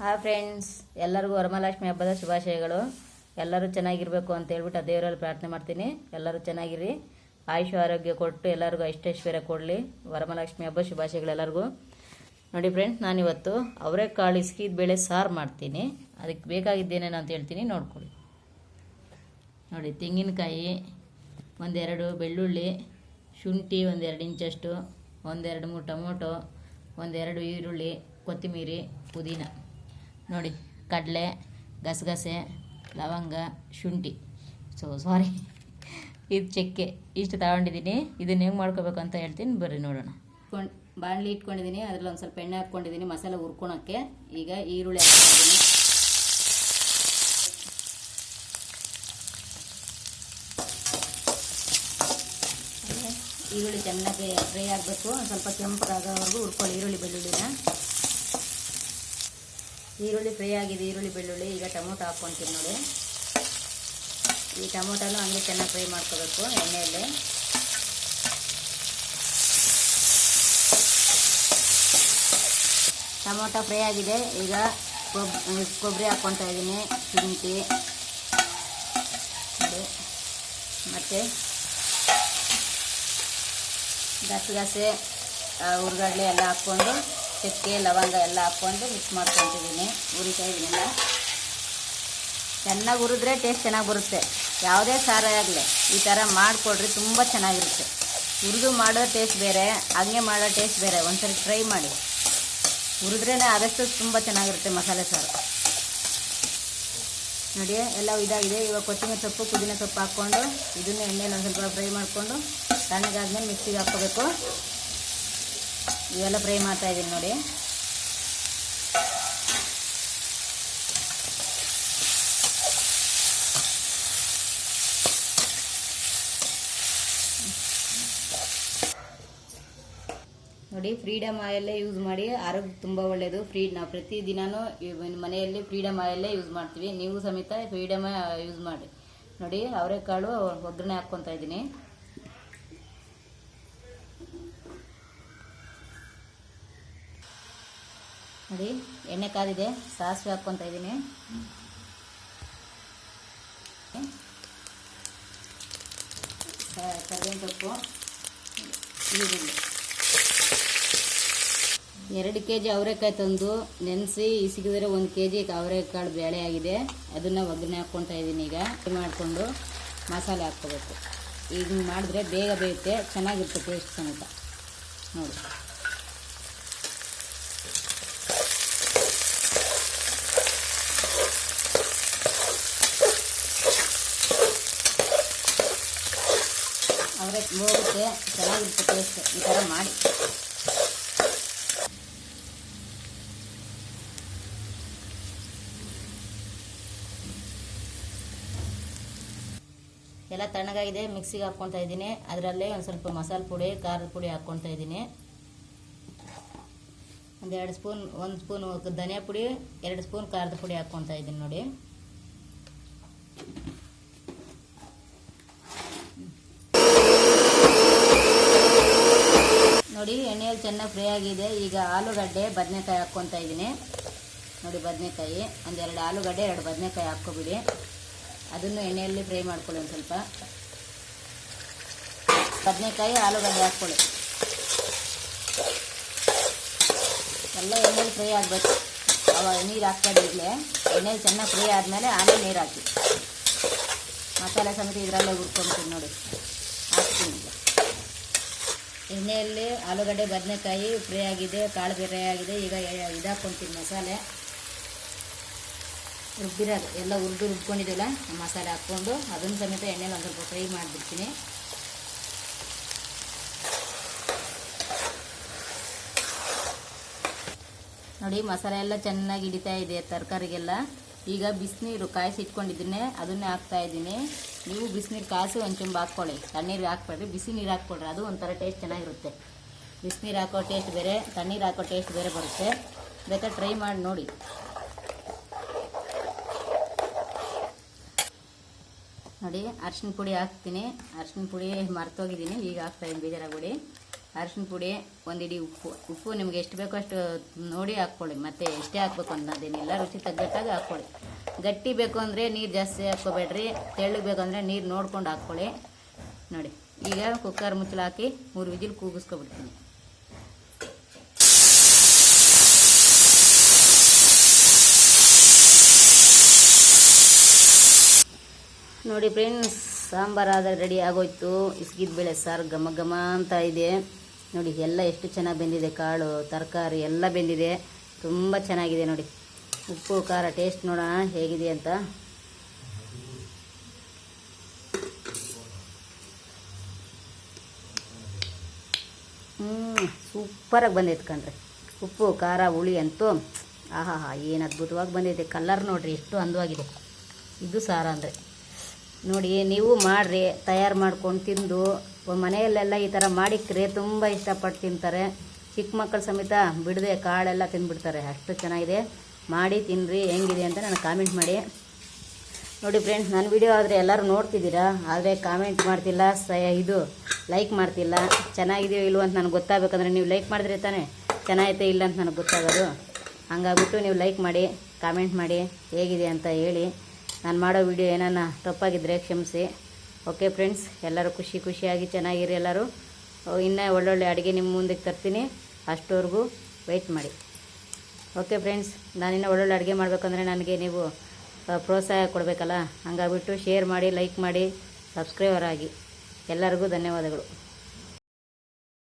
Hi friends, ಎಲ್ಲರಿಗೂ ವರಮಹಾಲಕ್ಷ್ಮಿ ಹಬ್ಬದ ಶುಭಾಶಯಗಳು. ಎಲ್ಲರೂ ಚೆನ್ನಾಗಿರಬೇಕು ಅಂತ ಹೇಳ್ಬಿಟ್ಟು ದೇವರಲ್ಲಿ ಪ್ರಾರ್ಥನೆ ಮಾಡ್ತೀನಿ. ಎಲ್ಲರೂ ಚೆನ್ನಾಗಿರಿ, ಆಯುಷ್ ಆರೋಗ್ಯ ಕೊಟ್ಟು ಎಲ್ಲರಿಗೂ ಐಶ್ವರ್ಯ ಕೊಡಲಿ. ವರಮಹಾಲಕ್ಷ್ಮಿ ಹಬ್ಬ ಶುಭಾಶಯಗಳು ಎಲ್ಲರಿಗೂ. ನೋಡಿ ಫ್ರೆಂಡ್ಸ್, ನಾನಿವತ್ತು ಅವರೆಕಾಳು ಇಸ್ಕಿದ ಬೇಳೆ ಸಾರು ಮಾಡ್ತೀನಿ. ಅದಕ್ಕೆ ಬೇಕಾಗಿದ್ದೇನೇನು ಅಂತ ಹೇಳ್ತೀನಿ, ನೋಡ್ಕೊಳ್ಳಿ. ನೋಡಿ, ತೆಂಗಿನಕಾಯಿ, ಒಂದೆರಡು ಬೆಳ್ಳುಳ್ಳಿ, ಶುಂಠಿ ಒಂದೆರಡು ಇಂಚಷ್ಟು, ಒಂದೆರಡು ಮೂರು ಟೊಮೊಟೊ, ಒಂದೆರಡು ಈರುಳ್ಳಿ, ಕೊತ್ತಂಬರಿ, ಪುದೀನ. ನೋಡಿ, ಕಡಲೆ, ಗಸಗಸೆ, ಲವಂಗ, ಶುಂಠಿ, ಸಾರಿ ಇದು ಚಕ್ಕೆ, ಇಷ್ಟು ತಗೊಂಡಿದ್ದೀನಿ. ಇದನ್ನು ಹೆಂಗೆ ಮಾಡ್ಕೋಬೇಕು ಅಂತ ಹೇಳ್ತೀನಿ, ಬರ್ರಿ ನೋಡೋಣ. ಬಾಣಲಿ ಇಟ್ಕೊಂಡಿದ್ದೀನಿ, ಅದರಲ್ಲಿ ಒಂದು ಸ್ವಲ್ಪ ಎಣ್ಣೆ ಹಾಕ್ಕೊಂಡಿದ್ದೀನಿ ಮಸಾಲೆ ಹುರ್ಕೊಳಕ್ಕೆ. ಈಗ ಈರುಳ್ಳಿ ಹಾಕ್ಕೊಂಡಿದ್ದೀನಿ. ಈರುಳ್ಳಿ ಚೆನ್ನಾಗಿ ಫ್ರೈ ಆಗಬೇಕು, ಒಂದು ಸ್ವಲ್ಪ ಕೆಂಪಗಾಗೋವರೆಗೂ ಹುರ್ಕೊಳ್ಳಿ ಈರುಳ್ಳಿ ಬೆಳ್ಳುಳ್ಳಿನ. ಈರುಳ್ಳಿ ಫ್ರೈ ಆಗಿದೆ, ಈರುಳ್ಳಿ ಬೆಳ್ಳುಳ್ಳಿ. ಈಗ ಟೊಮೊಟೊ ಹಾಕ್ಕೊತೀನಿ ನೋಡಿ. ಈ ಟೊಮೊಟೊನು ಹಂಗೆ ಚೆನ್ನಾಗಿ ಫ್ರೈ ಮಾಡ್ಕೋಬೇಕು ಎಣ್ಣೆಯಲ್ಲಿ. ಟೊಮೊಟೊ ಫ್ರೈ ಆಗಿದೆ. ಈಗ ಕೊಬ್ಬರಿ ಹಾಕ್ಕೊತಾ ಇದ್ದೀನಿ, ಶುಂಠಿ ಮತ್ತು ಗಸಗಸೆ, ಹುರ್ಗಡ್ಲೆ ಎಲ್ಲ ಹಾಕ್ಕೊಂಡು, ಚಕ್ಕೆ, ಲವಂಗ ಎಲ್ಲ ಹಾಕ್ಕೊಂಡು ಮಿಕ್ಸ್ ಮಾಡ್ಕೊತಿದ್ದೀನಿ. ಹುರಿತಾ ಇದ್ದೀನಿಲ್ಲ. ಚೆನ್ನಾಗಿ ಹುರಿದ್ರೆ ಟೇಸ್ಟ್ ಚೆನ್ನಾಗಿ ಬರುತ್ತೆ. ಯಾವುದೇ ಸಾರೇ ಆಗಲಿ ಈ ಥರ ಮಾಡಿಕೊಡ್ರಿ, ತುಂಬ ಚೆನ್ನಾಗಿರುತ್ತೆ. ಹುರಿದು ಮಾಡೋ ಟೇಸ್ಟ್ ಬೇರೆ, ಹಂಗೆ ಮಾಡೋ ಟೇಸ್ಟ್ ಬೇರೆ. ಒಂದ್ಸರಿ ಟ್ರೈ ಮಾಡಿ. ಹುರಿದ್ರೇ ಆದಷ್ಟು ತುಂಬ ಚೆನ್ನಾಗಿರುತ್ತೆ ಮಸಾಲೆ ಸಾರು. ನೋಡಿ, ಎಲ್ಲ ಇದಾಗಿದೆ. ಇವಾಗ ಕೊತ್ತಂಬರಿ ಸೊಪ್ಪು, ಪುದೀನ ಸೊಪ್ಪು ಹಾಕ್ಕೊಂಡು ಇದನ್ನು ಎಣ್ಣೆಲಿ ಒಂದು ಸ್ವಲ್ಪ ಫ್ರೈ ಮಾಡಿಕೊಂಡು ತಣ್ಣಗಾದ್ಮೇಲೆ ಮಿಕ್ಸಿಗೆ ಹಾಕ್ಕೋಬೇಕು. ಇವೆಲ್ಲ ಫ್ರೈ ಮಾಡ್ತಾಯಿದ್ದೀನಿ ನೋಡಿ. ನೋಡಿ, ಫ್ರೀಡಮ್ ಆಯಿಲೇ ಯೂಸ್ ಮಾಡಿ, ಆರೋಗ್ಯಕ್ಕೆ ತುಂಬ ಒಳ್ಳೆಯದು. ನಾವು ಪ್ರತಿದಿನವೂ ಮನೆಯಲ್ಲಿ ಫ್ರೀಡಮ್ ಆಯಿಲೇ ಯೂಸ್ ಮಾಡ್ತೀವಿ. ನೀವು ಸಮೇತ ಫ್ರೀಡಮ್ ಯೂಸ್ ಮಾಡಿ. ನೋಡಿ, ಅವರೆಕಾಳು ಒಗ್ಗರಣೆ ಹಾಕ್ಕೊತಾ ಇದ್ದೀನಿ. ನೋಡಿ, ಎಣ್ಣೆ ಕಾದಿದೆ, ಸಾಸಿವೆ ಹಾಕ್ಕೊತಾ ಇದ್ದೀನಿ. ಕರಿಬೇವಿನ ಸೊಪ್ಪು, ಈರುಳ್ಳಿ. 2 kg ಅವರೆಕಾಯಿ ತಂದು ನೆನೆಸಿ ಇಸಿಗಿದ್ರೆ 1 kg ಅವರೆಕಾಳು ಬೇಳೆ ಆಗಿದೆ. ಅದನ್ನು ಒಗ್ಗರಣೆ ಹಾಕ್ಕೊತಾ ಇದ್ದೀನಿ. ಈಗ ಮಾಡಿಕೊಂಡು ಮಸಾಲೆ ಹಾಕ್ಕೋಬೇಕು. ಈಗ ಮಾಡಿದ್ರೆ ಬೇಗ ಬೇಯುತ್ತೆ, ಚೆನ್ನಾಗಿರುತ್ತೆ ಟೇಸ್ಟ್ ಸಮೇತ. ನೋಡಿ, ಅವರೆ ಹೋಗುತ್ತೆ, ಚೆನ್ನಾಗಿರುತ್ತೆ ಟೇಸ್ಟ್. ಈ ಥರ ಮಾಡಿ. ಎಲ್ಲ ತಣ್ಣಗಾಗಿದೆ, ಮಿಕ್ಸಿಗೆ ಹಾಕ್ಕೊತಾ ಇದ್ದೀನಿ. ಅದರಲ್ಲೇ ಒಂದು ಸ್ವಲ್ಪ ಮಸಾಲೆ ಪುಡಿ, ಖಾರದ ಪುಡಿ ಹಾಕ್ಕೊತಾ ಇದ್ದೀನಿ. ಒಂದು ಸ್ಪೂನ್ ಧನಿಯಾ ಪುಡಿ, 2 ಸ್ಪೂನ್ ಖಾರದ ಪುಡಿ ಹಾಕ್ಕೊತಾ ಇದ್ದೀನಿ ನೋಡಿ. ನೋಡಿ, ಎಣ್ಣೆಯಲ್ಲಿ ಚೆನ್ನಾಗಿ ಫ್ರೈ ಆಗಿದೆ. ಈಗ ಆಲೂಗಡ್ಡೆ, ಬದನೆಕಾಯಿ ಹಾಕ್ಕೊತಾ ಇದ್ದೀನಿ ನೋಡಿ. ಬದನೆಕಾಯಿ ಒಂದು 2 ಆಲೂಗಡ್ಡೆ, 2 ಬದನೆಕಾಯಿ ಹಾಕ್ಕೊಬಿಡಿ. ಅದನ್ನು ಎಣ್ಣೆಯಲ್ಲಿ ಫ್ರೈ ಮಾಡ್ಕೊಳ್ಳಿ. ಒಂದು ಸ್ವಲ್ಪ ಬದನೆಕಾಯಿ, ಆಲೂಗಡ್ಡೆ ಹಾಕ್ಕೊಳ್ಳಿ. ಎಲ್ಲ ಎಣ್ಣೆಯಲ್ಲಿ ಫ್ರೈ ಆಗಬೇಕು. ಅವಾಗ ನೀರು ಹಾಕ್ಬೇಡಿ. ಈಗಲೇ ಎಣ್ಣೆಯಲ್ಲಿ ಚೆನ್ನಾಗಿ ಫ್ರೈ ಆದಮೇಲೆ ಆಮೇಲೆ ನೀರು ಹಾಕಿ. ಮಸಾಲೆ ಸಮೇತ ಇದರಲ್ಲೇ ಹುರ್ಕೊಂತೀನಿ ನೋಡಿ. ಹಾಕ್ತೀನಿ. ಎಣ್ಣೆಯಲ್ಲಿ ಆಲೂಗಡ್ಡೆ, ಬದನೆಕಾಯಿ ಫ್ರೈ ಆಗಿದೆ, ಕಾಳು ಫ್ರೈ ಆಗಿದೆ. ಈಗ ಇದು ಹಾಕ್ಕೊತೀನಿ ಮಸಾಲೆ. ರುಬ್ಬಿರೋದು ಎಲ್ಲ ರುಬ್ಕೊಂಡಿದ್ದೆಲ್ಲ ಮಸಾಲೆ ಹಾಕ್ಕೊಂಡು ಅದನ್ನು ಸಮೇತ ಎಣ್ಣೆಲಿ ಒಂದು ಸ್ವಲ್ಪ ಫ್ರೈ ಮಾಡಿಬಿಡ್ತೀನಿ. ನೋಡಿ, ಮಸಾಲೆ ಎಲ್ಲ ಚೆನ್ನಾಗಿ ಹಿಡಿತಾ ಇದೆ ತರಕಾರಿಗೆಲ್ಲ. ಈಗ ಬಿಸಿನೀರು ಕಾಯಿಸಿ ಇಟ್ಕೊಂಡಿದ್ದೀನಿ, ಅದನ್ನೇ ಹಾಕ್ತಾ ಇದ್ದೀನಿ. ನೀವು ಬಿಸಿನೀರು ಕಾಯಿಸಿ ಒಂದು ಚುಂಬ ಹಾಕ್ಕೊಳ್ಳಿ. ತಣ್ಣೀರು ಹಾಕ್ಬೇಡ್ರಿ, ಬಿಸಿ ನೀರು ಹಾಕ್ಕೊಡ್ರಿ. ಅದು ಒಂಥರ ಟೇಸ್ಟ್ ಚೆನ್ನಾಗಿರುತ್ತೆ. ಬಿಸಿನೀರು ಹಾಕೋ ಟೇಸ್ಟ್ ಬೇರೆ, ತಣ್ಣೀರು ಹಾಕೋ ಟೇಸ್ಟ್ ಬೇರೆ ಬರುತ್ತೆ. ಬೇಕಾದ್ರೆ ಟ್ರೈ ಮಾಡಿ ನೋಡಿ. ನೋಡಿ, ಅರಿಶಿನ ಪುಡಿ ಹಾಕ್ತೀನಿ. ಅರಿಶಿನ ಪುಡಿ ಮರ್ತೋಗಿದ್ದೀನಿ, ಈಗ ಹಾಕ್ತಾಯಿದ್ದೀನಿ ಬೇಜಾರಾಗ್ಬಿಡಿ. ಅರಿಶಿನ ಪುಡಿ, ಒಂದು ಇಡೀ ಉಪ್ಪು ನಿಮಗೆ ಎಷ್ಟು ಬೇಕೋ ಅಷ್ಟು ನೋಡಿ ಹಾಕ್ಕೊಳ್ಳಿ. ಮತ್ತು ಎಷ್ಟೇ ಹಾಕ್ಬೇಕು ಅನ್ನೋದೇನಿಲ್ಲ, ರುಚಿ ತಗ್ಗಟ್ಟಾಗಿ ಹಾಕ್ಕೊಳ್ಳಿ. ಗಟ್ಟಿ ಬೇಕು ಅಂದರೆ ನೀರು ಜಾಸ್ತಿ ಹಾಕ್ಕೋಬೇಡ್ರಿ, ತೆಳ್ಳಗೆ ಬೇಕು ಅಂದರೆ ನೀರು ನೋಡ್ಕೊಂಡು ಹಾಕ್ಕೊಳ್ಳಿ. ನೋಡಿ ಈಗ ಕುಕ್ಕರ್ ಮುಚ್ಚಳ ಹಾಕಿ 3 ವಿಜಿಲ್ ಕೂಗಿಸ್ಕೊಬಿಡ್ತೀನಿ. ನೋಡಿ ಫ್ರೆಂಡ್ಸ್, ಸಾಂಬಾರಾದರೆ ರೆಡಿ ಆಗೋಯ್ತು. ಇಸ್ಗಿದ ಬೇಳೆ ಸಾರು ಘಮ ಘಮ ಅಂತ ಇದೆ ನೋಡಿ. ಎಲ್ಲ ಎಷ್ಟು ಚೆನ್ನಾಗಿ ಬೆಂದಿದೆ, ಕಾಳು ತರಕಾರಿ ಎಲ್ಲ ಬೆಂದಿದೆ, ತುಂಬ ಚೆನ್ನಾಗಿದೆ ನೋಡಿ. ಉಪ್ಪು ಖಾರ ಟೇಸ್ಟ್ ನೋಡೋಣ ಹೇಗಿದೆ ಅಂತ. ಸೂಪರಾಗಿ ಬಂದೈತೆ ಕಣ್ರಿ. ಉಪ್ಪು ಖಾರ ಹುಳಿ ಅಂತೂ ಆಹಾ ಏನು ಅದ್ಭುತವಾಗಿ ಬಂದೈತೆ. ಕಲರ್ ನೋಡಿರಿ ಎಷ್ಟು ಅಂದವಾಗಿದೆ. ಇದು ಸಾರು ಅಂದರೆ ನೋಡಿ, ನೀವು ಮಾಡಿರಿ, ತಯಾರು ಮಾಡ್ಕೊಂಡು ತಿಂದು ಮನೆಯಲ್ಲೆಲ್ಲ ಈ ಥರ ಮಾಡಿಕ್ರೆ ತುಂಬ ಇಷ್ಟಪಟ್ಟು ತಿಂತಾರೆ. ಚಿಕ್ಕ ಮಕ್ಕಳು ಸಮೇತ ಬಿಡದೆ ಕಾಳೆಲ್ಲ ತಿಂದುಬಿಡ್ತಾರೆ, ಅಷ್ಟು ಚೆನ್ನಾಗಿದೆ. ಮಾಡಿ ತಿನ್ನಿರಿ, ಹೆಂಗಿದೆ ಅಂತ ನನಗೆ ಕಾಮೆಂಟ್ ಮಾಡಿ. ನೋಡಿ ಫ್ರೆಂಡ್ಸ್, ನನ್ನ ವಿಡಿಯೋ ಆದರೆ ಎಲ್ಲರೂ ನೋಡ್ತಿದ್ದೀರಾ, ಆದರೆ ಕಾಮೆಂಟ್ ಮಾಡ್ತಿಲ್ಲ, ಇದು ಲೈಕ್ ಮಾಡ್ತಿಲ್ಲ. ಚೆನ್ನಾಗಿದೆಯೋ ಇಲ್ವೋ ಅಂತ ನನಗೆ ಗೊತ್ತಾಗಬೇಕಂದ್ರೆ ನೀವು ಲೈಕ್ ಮಾಡಿದ್ರೆ ತಾನೇ ಚೆನ್ನಾಗೈತೆ ಇಲ್ಲ ಅಂತ ನನಗೆ ಗೊತ್ತಾಗೋದು. ಹಂಗಾಗ್ಬಿಟ್ಟು ನೀವು ಲೈಕ್ ಮಾಡಿ, ಕಾಮೆಂಟ್ ಮಾಡಿ, ಹೇಗಿದೆ ಅಂತ ಹೇಳಿ. ನಾನು ಮಾಡೋ ವಿಡಿಯೋ ಏನಾನ ತಪ್ಪಾಗಿದ್ದರೆ ಕ್ಷಮಿಸಿ. ಓಕೆ ಫ್ರೆಂಡ್ಸ್, ಎಲ್ಲರೂ ಖುಷಿಯಾಗಿ ಚೆನ್ನಾಗಿರಿ. ಎಲ್ಲರೂ ಇನ್ನೂ ಒಳ್ಳೊಳ್ಳೆ ಅಡುಗೆ ನಿಮ್ಮ ಮುಂದಕ್ಕೆ ತರ್ತೀನಿ, ಅಷ್ಟವರೆಗೂ ವೆಯ್ಟ್ ಮಾಡಿ. ಓಕೆ ಫ್ರೆಂಡ್ಸ್, ನಾನಿನ್ನೂ ಒಳ್ಳೊಳ್ಳೆ ಅಡುಗೆ ಮಾಡಬೇಕಂದ್ರೆ ನನಗೆ ನೀವು ಪ್ರೋತ್ಸಾಹ ಕೊಡಬೇಕಲ್ಲ. ಹಂಗಾಗ್ಬಿಟ್ಟು ಶೇರ್ ಮಾಡಿ, ಲೈಕ್ ಮಾಡಿ, ಸಬ್ಸ್ಕ್ರೈಬರ್ ಆಗಿ. ಎಲ್ಲರಿಗೂ ಧನ್ಯವಾದಗಳು.